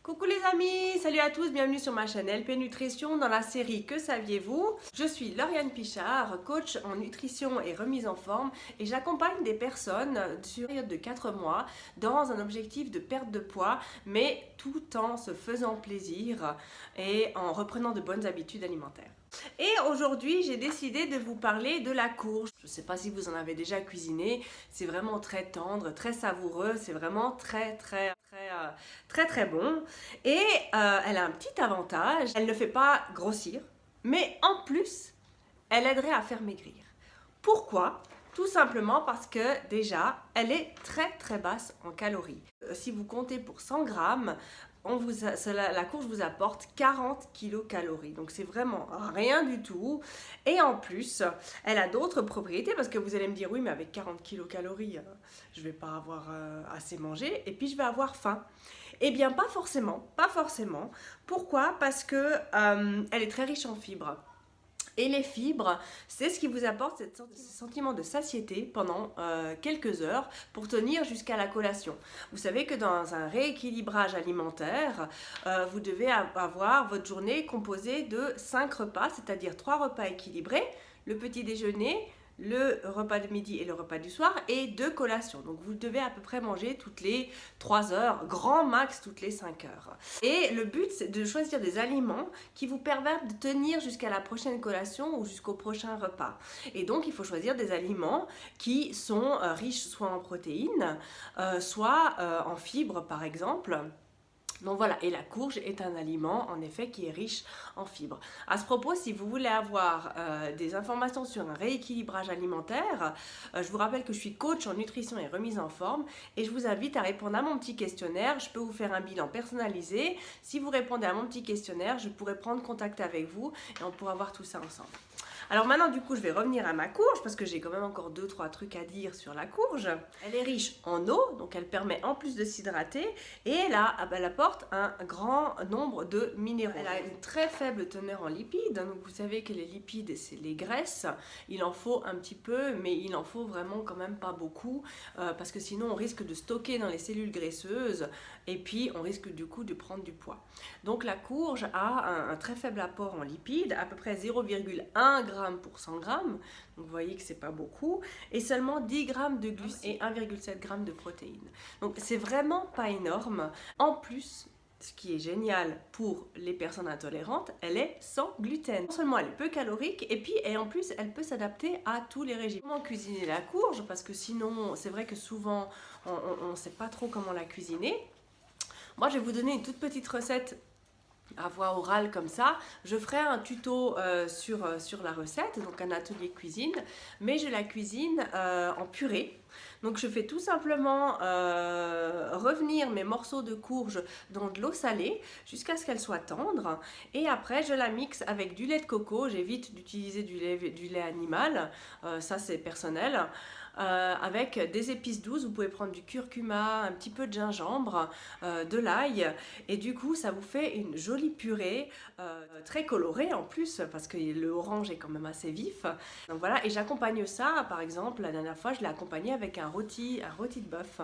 Coucou les amis, salut à tous, bienvenue sur ma chaîne LP Nutrition dans la série Que saviez-vous? Je suis Lauriane Pichard, coach en nutrition et remise en forme et j'accompagne des personnes sur une période de 4 mois dans un objectif de perte de poids mais tout en se faisant plaisir et en reprenant de bonnes habitudes alimentaires. Et aujourd'hui, j'ai décidé de vous parler de la courge. Je ne sais pas si vous en avez déjà cuisiné, c'est vraiment très tendre, très savoureux, c'est vraiment très bon. Et elle a un petit avantage, elle ne fait pas grossir, mais en plus, elle aiderait à faire maigrir. Pourquoi ? Tout simplement parce que déjà, elle est très basse en calories. Si vous comptez pour 100 grammes, la courge vous apporte 40 kilocalories. Donc c'est vraiment rien du tout. Et en plus, elle a d'autres propriétés parce que vous allez me dire, oui, mais avec 40 kilocalories, je ne vais pas avoir assez mangé et puis je vais avoir faim. Eh bien, pas forcément. Pourquoi ? Parce que elle est très riche en fibres. Et les fibres, c'est ce qui vous apporte ce sentiment de satiété pendant quelques heures pour tenir jusqu'à la collation. Vous savez que dans un rééquilibrage alimentaire, vous devez avoir votre journée composée de 5 repas, c'est-à-dire 3 repas équilibrés, le petit déjeuner, le repas de midi et le repas du soir et 2 collations. Donc vous devez à peu près manger toutes les 3 heures, grand max toutes les 5 heures. Et le but c'est de choisir des aliments qui vous permettent de tenir jusqu'à la prochaine collation ou jusqu'au prochain repas. Et donc il faut choisir des aliments qui sont riches soit en protéines, soit en fibres par exemple. Donc voilà, et la courge est un aliment en effet qui est riche en fibres. À ce propos, si vous voulez avoir des informations sur un rééquilibrage alimentaire, je vous rappelle que je suis coach en nutrition et remise en forme et je vous invite à répondre à mon petit questionnaire. Je peux vous faire un bilan personnalisé. Si vous répondez à mon petit questionnaire, je pourrai prendre contact avec vous et on pourra voir tout ça ensemble. Alors maintenant du coup je vais revenir à ma courge parce que j'ai quand même encore 2-3 trucs à dire sur la courge. Elle est riche en eau, donc elle permet en plus de s'hydrater et elle apporte un grand nombre de minéraux. Elle a une très faible teneur en lipides, donc vous savez que les lipides c'est les graisses, il en faut un petit peu mais il en faut vraiment quand même pas beaucoup parce que sinon on risque de stocker dans les cellules graisseuses et puis on risque du coup de prendre du poids. Donc la courge a un très faible apport en lipides, à peu près 0,1 g pour 100 g, donc vous voyez que c'est pas beaucoup, et seulement 10 g de glucides et 1,7 g de protéines. Donc c'est vraiment pas énorme. En plus, ce qui est génial pour les personnes intolérantes, elle est sans gluten. Non seulement elle est peu calorique, et puis en plus elle peut s'adapter à tous les régimes. Comment cuisiner la courge ? Parce que sinon, c'est vrai que souvent on ne sait pas trop comment la cuisiner. Moi, je vais vous donner une toute petite recette à voix orale comme ça. Je ferai un tuto sur la recette, donc un atelier cuisine, mais je la cuisine en purée. Donc je fais tout simplement revenir mes morceaux de courge dans de l'eau salée jusqu'à ce qu'elle soit tendre et après je la mixe avec du lait de coco. J'évite d'utiliser du lait animal, ça c'est personnel. Avec des épices douces, vous pouvez prendre du curcuma, un petit peu de gingembre, de l'ail et du coup ça vous fait une jolie purée très colorée en plus parce que le orange est quand même assez vif. Donc voilà, et j'accompagne ça par exemple, la dernière fois je l'ai accompagné avec un rôti de bœuf.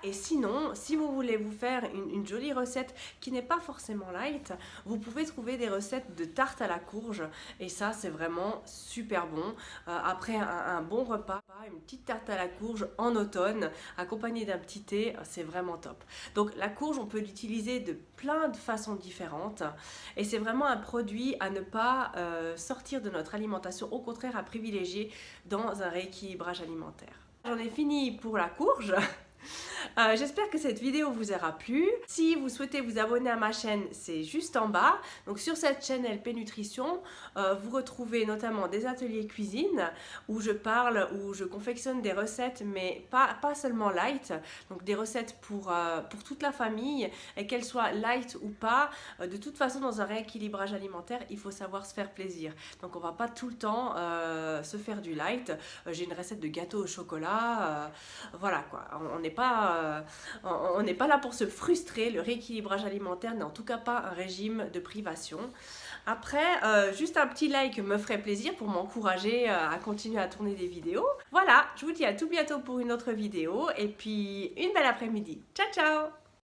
Et sinon, si vous voulez vous faire une jolie recette qui n'est pas forcément light, vous pouvez trouver des recettes de tarte à la courge et ça c'est vraiment super bon. Après un bon repas, une petite tarte à la courge en automne accompagnée d'un petit thé, c'est vraiment top. Donc la courge, on peut l'utiliser de plein de façons différentes et c'est vraiment un produit à ne pas sortir de notre alimentation, au contraire à privilégier dans un rééquilibrage alimentaire. J'en ai fini pour la courge. J'espère que cette vidéo vous aura plu. Si vous souhaitez vous abonner à ma chaîne, c'est juste en bas. Donc sur cette chaîne LP Nutrition, vous retrouvez notamment des ateliers cuisine où je parle, où je confectionne des recettes, mais pas seulement light. Donc des recettes pour toute la famille et qu'elles soient light ou pas. De toute façon, dans un rééquilibrage alimentaire, il faut savoir se faire plaisir. Donc on va pas tout le temps se faire du light. J'ai une recette de gâteau au chocolat. Voilà quoi, on n'est pas là pour se frustrer. Le rééquilibrage alimentaire n'est en tout cas pas un régime de privation. Après, juste un petit like me ferait plaisir pour m'encourager à continuer à tourner des vidéos. Voilà, je vous dis à tout bientôt pour une autre vidéo et puis une belle après-midi. Ciao ciao!